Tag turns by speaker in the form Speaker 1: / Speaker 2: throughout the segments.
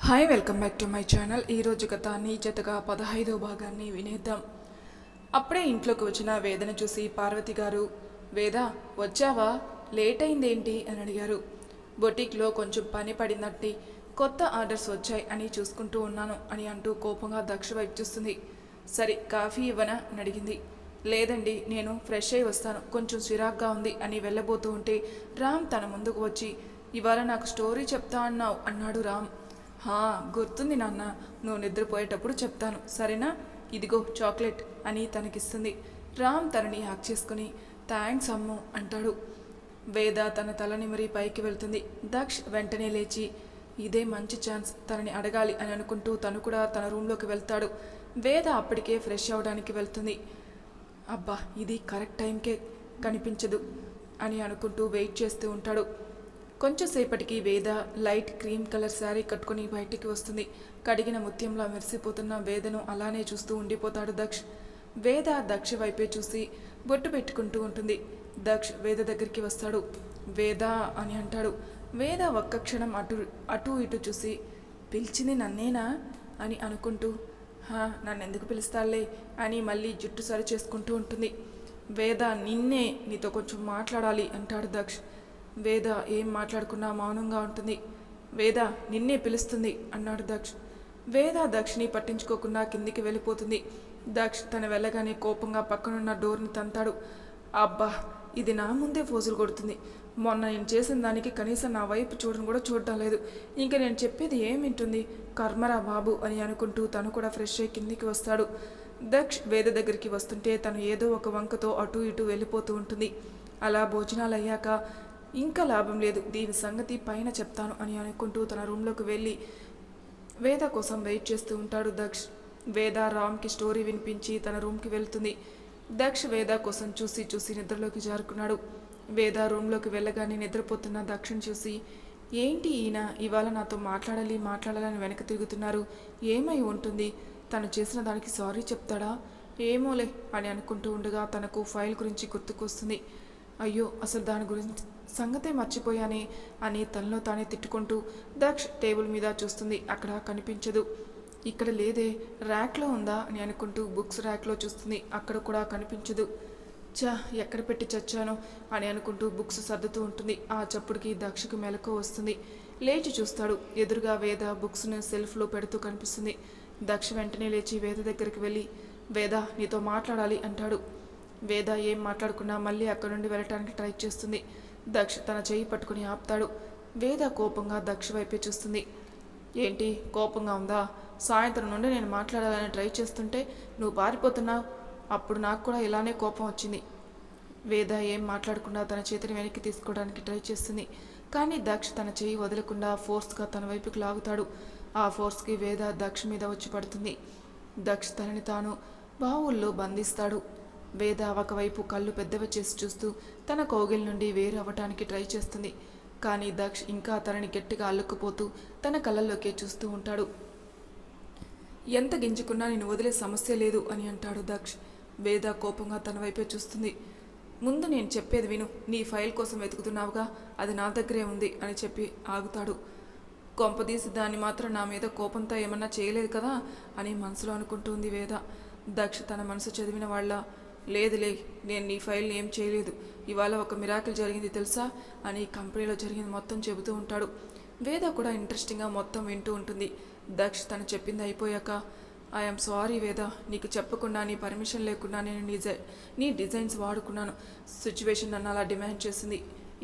Speaker 1: Hi welcome back to my channel. ఈరోజు కథాన్ని జతగా 15వ భాగాన్ని వినేద్దాం. అప్పుడే ఇంట్లోకి వచ్చిన వేదను చూసి పార్వతి గారు, వేద వచ్చావా, లేట్ అయిందేంటి అని అడిగారు. బొటిక్లో కొంచెం పని పడినట్టి కొత్త ఆర్డర్స్ వచ్చాయి అని చూసుకుంటూ ఉన్నాను అని అంటూ కోపంగా దక్ష వైపు చూస్తుంది. సరే కాఫీ ఇవ్వనా అని అడిగింది. లేదండి, నేను ఫ్రెష్ అయి వస్తాను, కొంచెం చిరాగ్గా ఉంది అని వెళ్ళబోతూ ఉంటే రామ్ తన ముందుకు వచ్చి, ఇవాళ నాకు స్టోరీ చెప్తా అన్నావు అన్నాడు రామ్. గుర్తుంది నాన్న, నువ్వు నిద్రపోయేటప్పుడు చెప్తాను సరేనా, ఇదిగో చాక్లెట్ అని తనకిస్తుంది. రామ్ తనని హక్ చేసుకుని థ్యాంక్స్ అమ్ము అంటాడు. వేద తన తల నిమిరి పైకి వెళ్తుంది. దక్ష్ వెంటనే లేచి ఇదే మంచి ఛాన్స్ తనని అడగాలి అని అనుకుంటూ తను కూడా తన రూమ్లోకి వెళ్తాడు. వేద అప్పటికే ఫ్రెష్ అవడానికి వెళ్తుంది. అబ్బా, ఇది కరెక్ట్ టైంకే కనిపించదు అని అనుకుంటూ వెయిట్ చేస్తూ ఉంటాడు. కొంచెంసేపటికి వేద లైట్ క్రీమ్ కలర్ శారీ కట్టుకుని బయటికి వస్తుంది. కడిగిన ముత్యంలా మెరిసిపోతున్న వేదను అలానే చూస్తూ ఉండిపోతాడు దక్ష్. వేద దక్ష వైపే చూసి బొట్టు పెట్టుకుంటూ ఉంటుంది. దక్ష్ వేద దగ్గరికి వస్తాడు. వేద అని అంటాడు. వేద ఒక్క క్షణం అటు ఇటు చూసి, పిలిచింది నన్నేనా అని అనుకుంటూ, నన్నెందుకు పిలుస్తాలే అని మళ్ళీ జుట్టు సరి చేసుకుంటూ ఉంటుంది. వేద నిన్నే, నీతో కొంచెం మాట్లాడాలి అంటాడు దక్ష్. వేద ఏం మాట్లాడుకున్నా మౌనంగా ఉంటుంది. వేద నిన్నే పిలుస్తుంది అన్నాడు దక్ష్. వేద దక్షిని పట్టించుకోకుండా కిందికి వెళ్ళిపోతుంది. దక్ష్ తన వెళ్ళగానే కోపంగా పక్కనున్న డోర్ని తంతాడు. అబ్బా, ఇది నా ముందే ఫోజులు కొడుతుంది. మొన్న నేను చేసిన దానికి కనీసం నా వైపు చూడను కూడా చూడటం లేదు. ఇంకా నేను చెప్పేది ఏమింటుంది, కర్మరా బాబు అని అనుకుంటూ తను కూడా ఫ్రెష్ అయ్యి కిందికి వస్తాడు. దక్ష్ వేద దగ్గరికి వస్తుంటే తను ఏదో ఒక వంకతో అటు ఇటు వెళ్ళిపోతూ ఉంటుంది. అలా భోజనాలు అయ్యాక ఇంకా లాభం లేదు, దీని సంగతి పైన చెప్తాను అని అనుకుంటూ తన రూమ్లోకి వెళ్ళి వేద కోసం వెయిట్ చేస్తూ ఉంటాడు దక్ష్. వేద రామ్కి స్టోరీ వినిపించి తన రూమ్కి వెళ్తుంది. దక్ష్ వేద కోసం చూసి చూసి నిద్రలోకి జారుకున్నాడు. వేద రూమ్లోకి వెళ్ళగానే నిద్రపోతున్న దక్షిని చూసి, ఏంటి ఈయన ఇవాళ నాతో మాట్లాడాలని వెనక తిరుగుతున్నారు, ఏమై ఉంటుంది, తను చేసిన దానికి సారీ చెప్తాడా ఏమోలే అని అనుకుంటూ ఉండగా తనకు ఫైల్ గురించి గుర్తుకొస్తుంది. అయ్యో, అసలు దాని గురించి సంగతే మర్చిపోయానే అని తనలో తానే తిట్టుకుంటూ దక్ష్ టేబుల్ మీద చూస్తుంది. అక్కడ కనిపించదు. ఇక్కడ లేదే, ర్యాక్లో ఉందా అని అనుకుంటూ బుక్స్ ర్యాక్లో చూస్తుంది. అక్కడ కూడా కనిపించదు. ఎక్కడ పెట్టి చచ్చాను అని అనుకుంటూ బుక్స్ సర్దుతూ ఉంటుంది. ఆ చప్పుడుకి దక్షకు మెలకు వస్తుంది. లేచి చూస్తాడు. ఎదురుగా వేద బుక్స్ను సెల్ఫ్లో పెడుతూ కనిపిస్తుంది. దక్ష వెంటనే లేచి వేద దగ్గరికి వెళ్ళి, వేద నీతో మాట్లాడాలి అంటాడు. వేద ఏం మాట్లాడుకున్నా మళ్ళీ అక్కడ నుండి వెళ్ళటానికి ట్రై చేస్తుంది. దక్ష తన చేయి పట్టుకుని ఆపుతాడు. వేద కోపంగా దక్ష వైపే చూస్తుంది. ఏంటి కోపంగా ఉందా, సాయంత్రం నుండి నేను మాట్లాడాలని ట్రై చేస్తుంటే నువ్వు పారిపోతున్నావు, అప్పుడు నాకు కూడా ఇలానే కోపం వచ్చింది. వేద ఏం మాట్లాడకుండా తన చేతిని వెనక్కి తీసుకోవడానికి ట్రై చేస్తుంది. కానీ దక్ష తన చేయి వదలకుండా ఫోర్స్గా తన వైపుకి లాగుతాడు. ఆ ఫోర్స్కి వేద దక్ష మీద వచ్చి పడుతుంది. దక్ష తనని తాను బావుల్లో బంధిస్తాడు. వేద ఒకవైపు కళ్ళు పెద్దవి చేసి చూస్తూ తన కౌగిల్ నుండి వేరు అవ్వటానికి ట్రై చేస్తుంది. కానీ దక్ష్ ఇంకా తనని గట్టిగా అల్లుకుపోతూ తన కళ్ళల్లోకే చూస్తూ ఉంటాడు. ఎంత గింజుకున్నా నేను వదిలే సమస్య లేదు అని అంటాడు దక్ష్. వేద కోపంగా తన వైపే చూస్తుంది. ముందు నేను చెప్పేది విను, నీ ఫైల్ కోసం వెతుకుతున్నావుగా, అది నా దగ్గరే ఉంది అని చెప్పి ఆగుతాడు. కొంపదీసి దాన్ని మాత్రం నా మీద కోపంతో ఏమన్నా చేయలేదు కదా అని మనసులో అనుకుంటుంది వేద. దక్ష్ తన మనసు చదివిన వాళ్ళ, లేదులే, నేను నీ ఫైల్ని ఏం చేయలేదు, ఇవాళ ఒక మిరాకిల్ జరిగింది తెలుసా అని కంపెనీలో జరిగింది మొత్తం చెబుతూ ఉంటాడు. వేద కూడా ఇంట్రెస్టింగ్గా మొత్తం వింటూ ఉంటుంది. దక్ష్ తను చెప్పింది అయిపోయాక, ఐఎమ్ సారీ వేద, నీకు చెప్పకుండా నీ పర్మిషన్ లేకుండా నేను నీ డిజైన్స్ వాడుకున్నాను. సిచ్యువేషన్ నన్ను అలా డిమాండ్ చేసింది,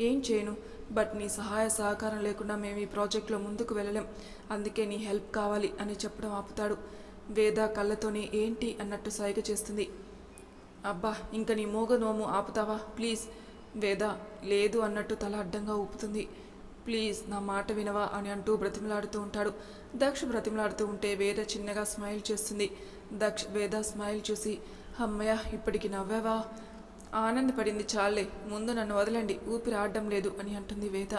Speaker 1: ఏం చేయను, బట్ నీ సహాయ సహకారం లేకుండా మేము ఈ ప్రాజెక్ట్లో ముందుకు వెళ్ళలేం, అందుకే నీ హెల్ప్ కావాలి అని చెప్పడం ఆపుతాడు. వేద కళ్ళతోనే ఏంటి అన్నట్టు సైగ చేస్తుంది. అబ్బా, ఇంక నీ మోగనోము ఆపుతావా ప్లీజ్. వేద లేదు అన్నట్టు తల అడ్డంగా ఊపుతుంది. ప్లీజ్ నా మాట వినవా అని అంటూ బ్రతిమలాడుతూ ఉంటాడు. దక్ష్ బ్రతిమలాడుతూ ఉంటే వేద చిన్నగా స్మైల్ చేస్తుంది. దక్ష్ వేద స్మైల్ చూసి, అమ్మయ్య ఇప్పటికి నవ్వావా, ఆనందపడింది చాలే, ముందు నన్ను వదలండి, ఊపిరి ఆడడం లేదు అని అంటుంది వేద.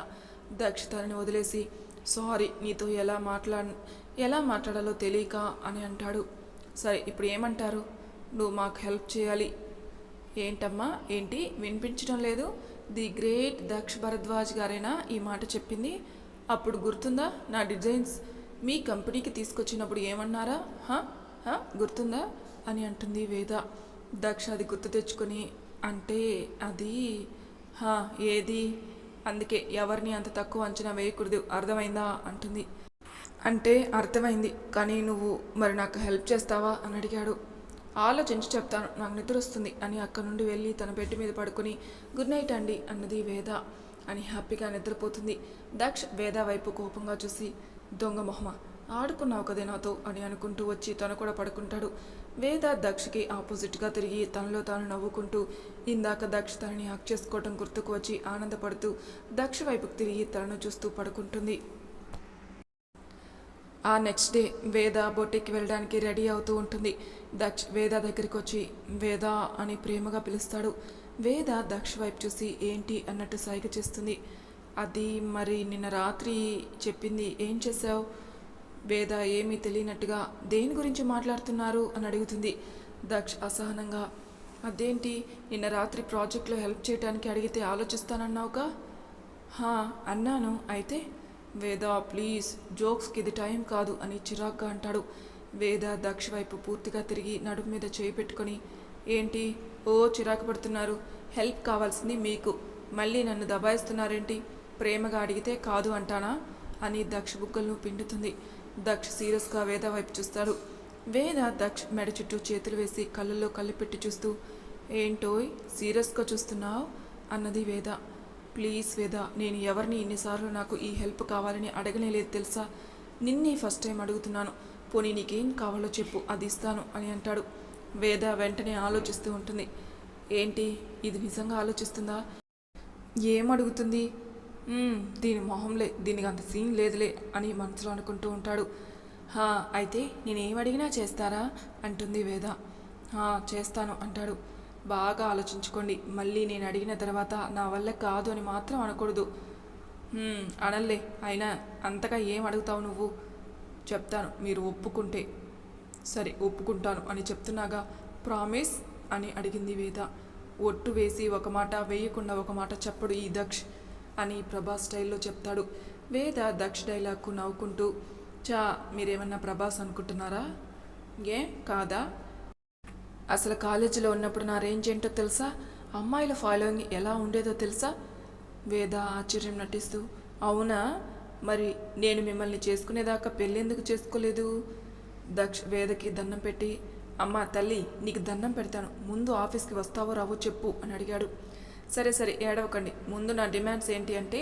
Speaker 1: దక్ష్ తనని వదిలేసి, సారీ, నీతో ఎలా మాట్లాడాలో తెలియక అని అంటాడు. సరే ఇప్పుడు ఏమంటారు, నువ్వు మాకు హెల్ప్ చేయాలి. ఏంటమ్మా, ఏంటి వినిపించడం లేదు, ది గ్రేట్ దక్ష్ భరద్వాజ్ గారైనా ఈ మాట చెప్పింది, అప్పుడు గుర్తుందా నా డిజైన్స్ మీ కంపెనీకి తీసుకొచ్చినప్పుడు ఏమన్నారా? హా హా గుర్తుందా అని అంటుంది వేద. దక్ష అది గుర్తు తెచ్చుకొని అంటే అది హా ఏది, అందుకే ఎవరిని అంత తక్కువ అంచనా వేయకూడదు, అర్థమైందా అంటుంది. అంటే అర్థమైంది, కానీ నువ్వు మరి నాకు హెల్ప్ చేస్తావా అని అడిగాడు. ఆలోచించి చెప్తాను, నాకు నిద్ర వస్తుంది అని అక్కడి నుండి వెళ్ళి తన బెడ్ మీద పడుకొని గుడ్ నైట్ అండి అన్నది వేద. అని హ్యాపీగా నిద్రపోతుంది. దక్ష్ వేద వైపు కోపంగా చూసి దొంగ మొహమ ఆడుకున్నావు కదే నాతో అని అనుకుంటూ వచ్చి తను కూడా పడుకుంటాడు. వేద దక్షకి ఆపోజిట్గా తిరిగి తనలో తాను నవ్వుకుంటూ ఇందాక దక్ష్ తనని హక్ చేసుకోవటం గుర్తుకు వచ్చి ఆనందపడుతూ దక్ష వైపుకు తిరిగి తనను చూస్తూ పడుకుంటుంది. ఆ నెక్స్ట్ డే వేద బొట్టెక్కి వెళ్ళడానికి రెడీ అవుతూ ఉంటుంది. దక్ష్ వేద దగ్గరికి వచ్చి వేద అని ప్రేమగా పిలుస్తాడు. వేద దక్ష్ వైపు చూసి ఏంటి అన్నట్టు సైగ చేస్తుంది. అది మరి నిన్న రాత్రి చెప్పింది ఏం చేశావు? వేద ఏమీ తెలియనట్టుగా దేని గురించి మాట్లాడుతున్నారు అని అడుగుతుంది. దక్ష్ అసహనంగా అదేంటి, నిన్న రాత్రి ప్రాజెక్ట్లో హెల్ప్ చేయడానికి అడిగితే ఆలోచిస్తానన్నావుగా? హా అన్నాను, అయితే వేద ప్లీజ్, జోక్స్కి ఇది టైం కాదు అని చిరాగ్గా అంటాడు. వేద దక్ష వైపు పూర్తిగా తిరిగి నడుము మీద చేయి పెట్టుకొని ఏంటి ఓ చిరాకు పడుతున్నారు, హెల్ప్ కావాల్సింది మీకు, మళ్ళీ నన్ను దబాయిస్తున్నారేంటి, ప్రేమగా అడిగితే కాదు అంటానా అని దక్ష బుగ్గలను పిండుతుంది. దక్ష సీరియస్గా వేద వైపు చూస్తాడు. వేద దక్ష మెడ చుట్టూ చేతులు వేసి కళ్ళల్లో కళ్ళు పెట్టి చూస్తూ ఏంటోయ్ సీరియస్గా చూస్తున్నావు అన్నది వేద. ప్లీజ్ వేద, నేను ఎవరిని ఇన్నిసార్లు నాకు ఈ హెల్ప్ కావాలని అడగనేలేదు తెలుసా, నిన్నే ఫస్ట్ టైం అడుగుతున్నాను, పోనీ నీకేం కావాలో చెప్పు అది ఇస్తాను అని అంటాడు. వేద వెంటనే ఆలోచిస్తూ ఉంటుంది. ఏంటి ఇది నిజంగా ఆలోచిస్తుందా? ఏం అడుగుతుంది? దీని మొహంలే, దీనికి అంత సీన్ లేదులే అని మనసులో అనుకుంటూ ఉంటాడు. అయితే నేనేం అడిగినా చేస్తారా అంటుంది వేద. చేస్తాను అంటాడు. బాగా ఆలోచించుకోండి, మళ్ళీ నేను అడిగిన తర్వాత నా వల్ల కాదు అని మాత్రం అనకూడదు. అనల్లే, అయినా అంతగా ఏం అడుగుతావు నువ్వు? చెప్తాను మీరు ఒప్పుకుంటే. సరే ఒప్పుకుంటాను అని చెప్తున్నాగా, ప్రామిస్ అని అడిగింది వేద. ఒట్టు వేసి ఒక మాట వేయకుండా ఒక మాట చెప్పడు ఈ దక్ష్ అని ప్రభాస్ స్టైల్లో చెప్తాడు. వేద దక్ష్ డైలాగ్కు నవ్వుకుంటూ మీరేమన్నా ప్రభాస్ అనుకుంటున్నారా? ఏం కాదా? అసలు కాలేజీలో ఉన్నప్పుడు నా రేంజ్ ఏంటో తెలుసా, అమ్మాయిల ఫాలోయింగ్ ఎలా ఉండేదో తెలుసా? వేద ఆశ్చర్యం నటిస్తూ అవునా, మరి నేను మిమ్మల్ని చేసుకునేదాకా పెళ్ళెందుకు చేసుకోలేదు? దక్ష్ వేదకి దండం పెట్టి అమ్మ తల్లి నీకు దండం పెడతాను, ముందు ఆఫీస్కి వస్తావో రావో చెప్పు అని అడిగాడు. సరే సరే ఏడవకండి, ముందు నా డిమాండ్స్ ఏంటి అంటే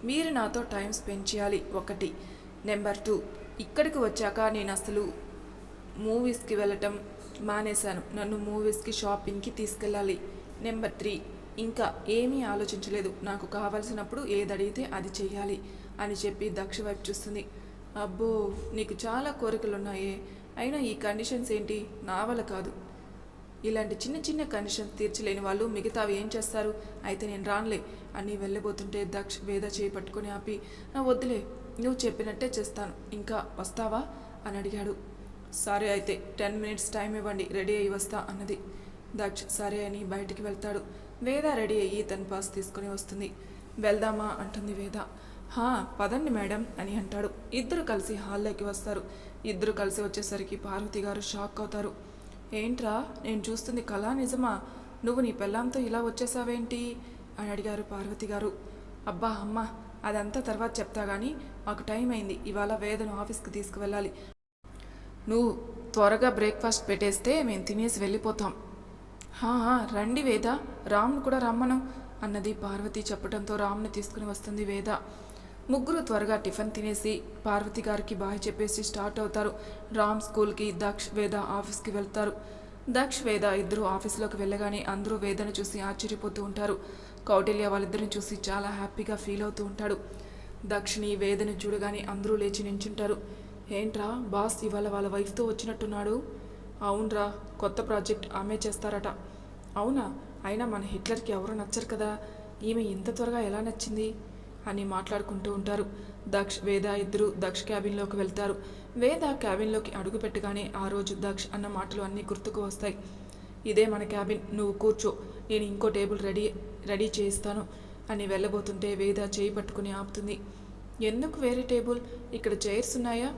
Speaker 1: మీరు నాతో టైం స్పెండ్ చేయాలి ఒకటి, నెంబర్ 2 ఇక్కడికి వచ్చాక నేను అసలు మూవీస్కి వెళ్ళటం మానేశాను, నన్ను మూవీస్కి షాపింగ్కి తీసుకెళ్ళాలి. నెంబర్ 3 ఇంకా ఏమీ ఆలోచించలేదు, నాకు కావాల్సినప్పుడు ఏది అడిగితే అది చెయ్యాలి అని చెప్పి దక్ష వైపు చూస్తుంది. అబ్బో నీకు చాలా కోరికలున్నాయే, అయినా ఈ కండిషన్స్ ఏంటి, నా వల్ల కాదు. ఇలాంటి చిన్న చిన్న కండిషన్స్ తీర్చలేని వాళ్ళు మిగతావి ఏం చేస్తారు, అయితే నేను రానులే అని వెళ్ళబోతుంటే దక్ష్ వేద చేయి పట్టుకొని ఆపి వద్దులే నువ్వు చెప్పినట్టే చేస్తాను, ఇంకా వస్తావా అని అడిగాడు. సరే అయితే 10 minutes టైం ఇవ్వండి, రెడీ అయ్యి వస్తా అన్నది. దక్ష్ సరే అని బయటికి వెళ్తాడు. వేద రెడీ అయ్యి తన పాస్ తీసుకుని వస్తుంది. వెళ్దామా అంటుంది వేద. పదండి మేడం అని అంటాడు. ఇద్దరు కలిసి హాల్లోకి వస్తారు. ఇద్దరు కలిసి వచ్చేసరికి పార్వతి గారు షాక్ అవుతారు. ఏంట్రా నేను చూస్తుంది కళ నిజమా, నువ్వు నీ పెళ్ళాంతో ఇలా వచ్చేసావేంటి అని అడిగారు పార్వతి గారు. అబ్బా అమ్మ అదంతా తర్వాత చెప్తా కానీ మాకు టైం అయింది, ఇవాళ వేదను ఆఫీస్కి తీసుకువెళ్ళాలి, నువ్వు త్వరగా బ్రేక్ఫాస్ట్ పెట్టేస్తే మేము తినేసి వెళ్ళిపోతాం. రండి వేద, రామ్ను కూడా రమ్మను అన్నది పార్వతి చెప్పడంతో రామ్ను తీసుకుని వస్తుంది వేద. ముగ్గురు త్వరగా టిఫిన్ తినేసి పార్వతి గారికి బాయ్ చెప్పేసి స్టార్ట్ అవుతారు. రామ్ స్కూల్కి, దక్ష్ వేద ఆఫీస్కి వెళ్తారు. దక్ష్ వేద ఇద్దరు ఆఫీస్లోకి వెళ్ళగానే అందరూ వేదను చూసి ఆశ్చర్యపోతూ ఉంటారు. కౌటిల్య వాళ్ళిద్దరిని చూసి చాలా హ్యాపీగా ఫీల్ అవుతూ ఉంటాడు. దక్షిని వేదను చూడగానే అందరూ లేచి నించుంటారు. ఏంట్రా బాస్ ఇవాళ వాళ్ళ వైఫ్తో వచ్చినట్టున్నాడు? అవునరా, కొత్త ప్రాజెక్ట్ ఆమె చేస్తారట. అవునా, అయినా మన హిట్లర్కి ఎవరు నచ్చరు కదా, ఈమె ఇంత త్వరగా ఎలా నచ్చింది అని మాట్లాడుకుంటూ ఉంటారు. దక్ష్ వేద ఇద్దరు దక్ష్ క్యాబిన్లోకి వెళ్తారు. వేద క్యాబిన్లోకి అడుగు పెట్టగానే ఆ రోజు దక్ష్ అన్న మాటలు అన్నీ గుర్తుకు వస్తాయి. ఇదే మన క్యాబిన్, నువ్వు కూర్చో, నేను ఇంకో టేబుల్ రెడీ చేయిస్తాను అని వెళ్ళబోతుంటే వేద చేయి పట్టుకుని ఆపుతుంది. ఎందుకు వేరే టేబుల్, ఇక్కడ చైర్స్ ఉన్నాయా,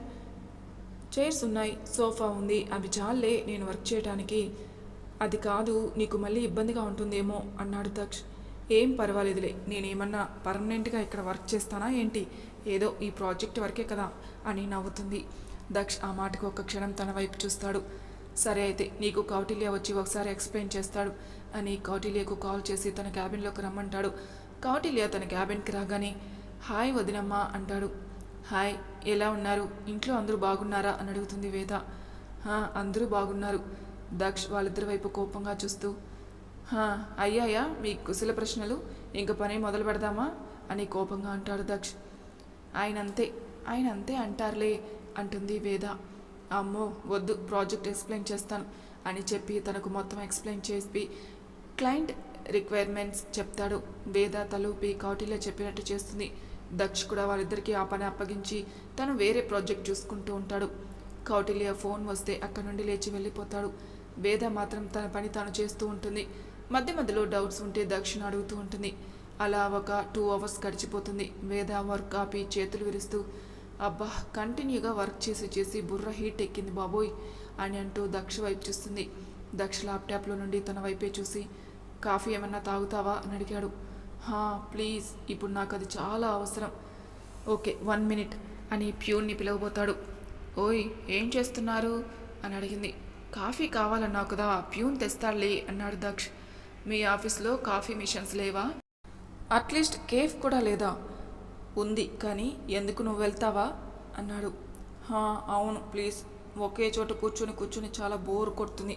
Speaker 1: చైర్స్ ఉన్నాయి, సోఫా ఉంది, అవి చాలే నేను వర్క్ చేయడానికి. అది కాదు, నీకు మళ్ళీ ఇబ్బందిగా ఉంటుందేమో అన్నాడు దక్ష్. ఏం పర్వాలేదులే, నేనేమన్నా పర్మనెంట్గా ఇక్కడ వర్క్ చేస్తానా ఏంటి? ఏదో ఈ ప్రాజెక్ట్ వరకే కదా అని నవ్వుతుంది. దక్ష్ ఆ మాటకు ఒక్క క్షణం తన వైపు చూస్తాడు. సరే అయితే నీకు కౌటిల్య వచ్చి ఒకసారి ఎక్స్ప్లెయిన్ చేస్తాడు అని కౌటిల్యకు కాల్ చేసి తన క్యాబిన్లోకి రమ్మంటాడు. కౌటిల్య తన క్యాబిన్కి రాగానే హాయ్ వదినమ్మ అంటాడు. హాయ్, ఎలా ఉన్నారు? ఇంట్లో అందరూ బాగున్నారా అని అడుగుతుంది వేద. అందరూ బాగున్నారు. దక్ష్ వాళ్ళిద్దరి వైపు కోపంగా చూస్తూ అయ్యాయా మీ కుశల ప్రశ్నలు, ఇంక పని మొదలు పెడదామా అని కోపంగా అంటాడు దక్ష్. ఆయన అంతే అంటారులే అంటుంది వేద. అమ్మో వద్దు, ప్రాజెక్ట్ ఎక్స్ప్లెయిన్ చేస్తాను అని చెప్పి తనకు మొత్తం ఎక్స్ప్లెయిన్ చేసి క్లయింట్ రిక్వైర్మెంట్స్ చెప్తాడు. వేద తలూపి కౌటిల్య చెప్పినట్టు చేస్తుంది. దక్ష్ కూడా వాళ్ళిద్దరికీ ఆ పని అప్పగించి తను వేరే ప్రాజెక్ట్ చూసుకుంటూ ఉంటాడు. కౌటిల్య ఫోన్ వస్తే అక్కడి నుండి లేచి వెళ్ళిపోతాడు. వేద మాత్రం తన పని తాను చేస్తూ ఉంటుంది. మధ్య మధ్యలో డౌట్స్ ఉంటే దక్షిణ అడుగుతూ ఉంటుంది. అలా ఒక 2 hours గడిచిపోతుంది. వేద వర్క్ ఆపి చేతులు విరుస్తూ అబ్బా, కంటిన్యూగా వర్క్ చేసి బుర్ర హీట్ ఎక్కింది బాబోయ్ అని అంటూ దక్ష వైపు చూస్తుంది. దక్ష ల్యాప్టాప్లో నుండి తన వైపే చూసి కాఫీ ఏమన్నా తాగుతావా అని అడిగాడు. ప్లీజ్, ఇప్పుడు నాకు అది చాలా అవసరం. ఓకే 1 minute అని ప్యూన్ని పిలవబోతాడు. ఓయ్ ఏం చేస్తున్నారు అని అడిగింది. కాఫీ కావాలన్నావు కదా, ప్యూన్ తెస్తాడులే అన్నాడు దక్ష్. మీ ఆఫీస్లో కాఫీ మిషన్స్ లేవా? అట్లీస్ట్ కేఫ్ కూడా లేదా? ఉంది, కానీ ఎందుకు నువ్వు వెళ్తావా అన్నాడు. అవును ప్లీజ్, ఒకే చోట కూర్చుని చాలా బోర్ కొడుతుంది.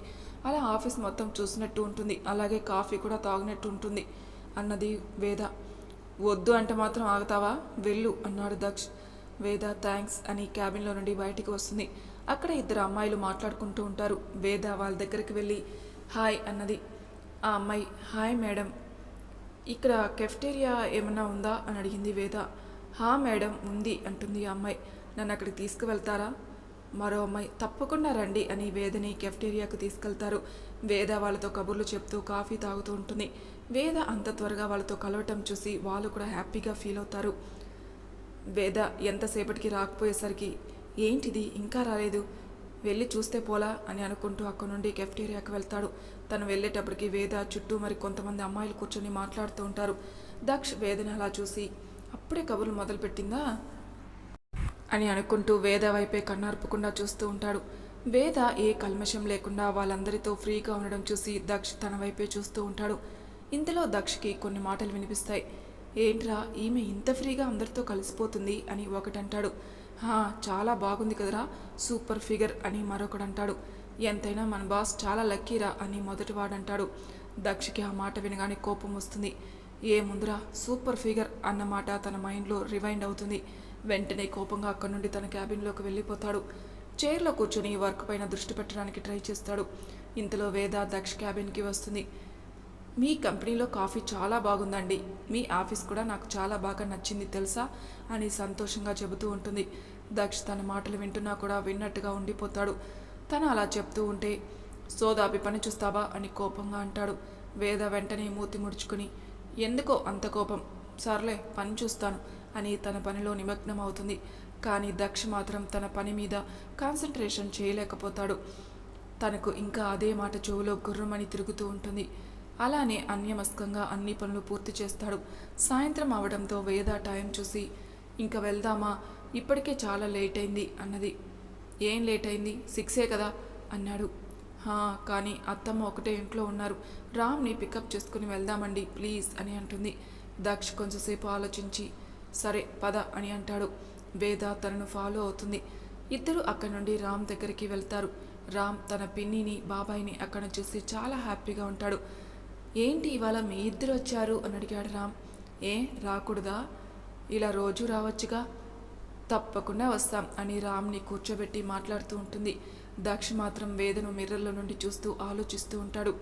Speaker 1: అలా ఆఫీస్ మొత్తం చూసినట్టు ఉంటుంది, అలాగే కాఫీ కూడా తాగినట్టు ఉంటుంది అన్నది వేద. వద్దు అంటే మాత్రం ఆగుతావా? వెళ్ళు అన్నాడు దక్ష్. వేద థ్యాంక్స్ అని క్యాబిన్లో నుండి బయటికి వస్తుంది. అక్కడ 2 అమ్మాయిలు మాట్లాడుకుంటూ ఉంటారు. వేద వాళ్ళ దగ్గరికి వెళ్ళి హాయ్ అన్నది. ఆ అమ్మాయి హాయ్ మేడం, ఇక్కడ కెఫ్టేరియా ఏమన్నా ఉందా అని అడిగింది వేద. మేడం ఉంది అంటుంది ఆ అమ్మాయి. నన్ను అక్కడికి తీసుకువెళ్తారా? మరో అమ్మాయి తప్పకుండా రండి అని వేదని కెఫ్టేరియాకు తీసుకెళ్తారు. వేద వాళ్ళతో కబుర్లు చెప్తూ కాఫీ తాగుతూ ఉంటుంది. వేద అంత త్వరగా వాళ్ళతో కలవటం చూసి వాళ్ళు కూడా హ్యాపీగా ఫీల్ అవుతారు. వేద ఎంతసేపటికి రాకపోయేసరికి ఏంటిది ఇంకా రాలేదు, వెళ్ళి చూస్తే పోలా అని అనుకుంటూ అక్కడి నుండి కెఫ్టేరియాకి వెళ్తాడు. తను వెళ్ళేటప్పటికి వేద చుట్టూ మరి కొంతమంది అమ్మాయిలు కూర్చొని మాట్లాడుతూ ఉంటారు. దక్ష్ వేదని అలా చూసి అప్పుడే కబుర్లు మొదలుపెట్టిందా అని అనుకుంటూ వేద వైపే కన్నార్పకుండా చూస్తూ ఉంటాడు. వేద ఏ కల్మషం లేకుండా వాళ్ళందరితో ఫ్రీగా ఉండడం చూసి దక్ష్ తన వైపే చూస్తూ ఉంటాడు. ఇంతలో దక్షకి కొన్ని మాటలు వినిపిస్తాయి. ఏంట్రా ఈమె ఇంత ఫ్రీగా అందరితో కలిసిపోతుంది అని ఒకటంటాడు. చాలా బాగుంది కదరా, సూపర్ ఫిగర్ అని మరొకడంటాడు. ఎంతైనా మన బాస్ చాలా లక్కీరా అని మొదటివాడంటాడు. దక్షకి ఆ మాట వినగానే కోపం వస్తుంది. ఏముందిరా సూపర్ ఫిగర్ అన్నమాట తన మైండ్లో రివైండ్ అవుతుంది. వెంటనే కోపంగా అక్కడి నుండి తన క్యాబిన్లోకి వెళ్ళిపోతాడు. చైర్లో కూర్చొని వర్క్ పైన దృష్టి పెట్టడానికి ట్రై చేస్తాడు. ఇంతలో వేద దక్ష్ క్యాబిన్కి వస్తుంది. మీ కంపెనీలో కాఫీ చాలా బాగుందండి, మీ ఆఫీస్ కూడా నాకు చాలా బాగా నచ్చింది తెలుసా అని సంతోషంగా చెబుతూ ఉంటుంది. దక్ష్ తన మాటలు వింటున్నా కూడా విన్నట్టుగా ఉండిపోతాడు. తను అలా చెప్తూ ఉంటే సోదాపి పని చూస్తావా అని కోపంగా అంటాడు. వేద వెంటనే మూతి ముడుచుకుని ఎందుకో అంత కోపం, సర్లే పని చూస్తాను అని తన పనిలో నిమగ్నం అవుతుంది. కానీ దక్ష్ మాత్రం తన పని మీద కాన్సన్ట్రేషన్ చేయలేకపోతాడు. తనకు ఇంకా అదే మాట చెవులో గుర్రమని తిరుగుతూ ఉంటుంది. అలానే అన్యమస్కంగా అన్ని పనులు పూర్తి చేస్తాడు. సాయంత్రం అవడంతో వేద టైం చూసి ఇంకా వెళ్దామా, ఇప్పటికే చాలా లేట్ అయింది అన్నది. ఏం లేట్ అయింది, 6 కదా అన్నాడు. కానీ అత్తమ్మ ఒకటే ఇంట్లో ఉన్నారు, రామ్ని పికప్ చేసుకుని వెళ్దామండి ప్లీజ్ అని అంటుంది. దక్ష్ కొంచెంసేపు ఆలోచించి సరే పద అని అంటాడు. వేద తనను ఫాలో అవుతుంది. ఇద్దరు అక్కడి నుండి రామ్ దగ్గరికి వెళ్తారు. రామ్ తన పిన్నిని బాబాయిని అక్కడ చూసి చాలా హ్యాపీగా ఉంటాడు. ఏంటి ఇవాళ మీ ఇద్దరు వచ్చారు అని అడిగాడు రామ్. రాకూడదా, ఇలా రోజు రావచ్చుగా. తప్పకుండా వస్తాం అని రామ్ని కూర్చోబెట్టి మాట్లాడుతూ ఉంటుంది. దక్ష్ మాత్రం వేదను మిర్రర్లో నుండి చూస్తూ ఆలోచిస్తూ ఉంటాడు.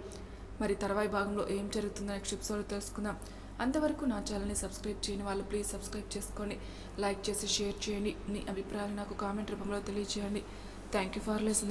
Speaker 1: మరి తర్వాయి భాగంలో ఏం జరుగుతుందో నెక్స్ట్ ఎపిసోడ్లో తెలుసుకుందాం. అంతవరకు నా ఛానల్ని సబ్స్క్రైబ్ చేయని వాళ్ళు ప్లీజ్ సబ్స్క్రైబ్ చేసుకోండి, లైక్ చేసి షేర్ చేయండి, మీ అభిప్రాయాలు నాకు కామెంట్ రూపంలో తెలియజేయండి. Thank you for listening.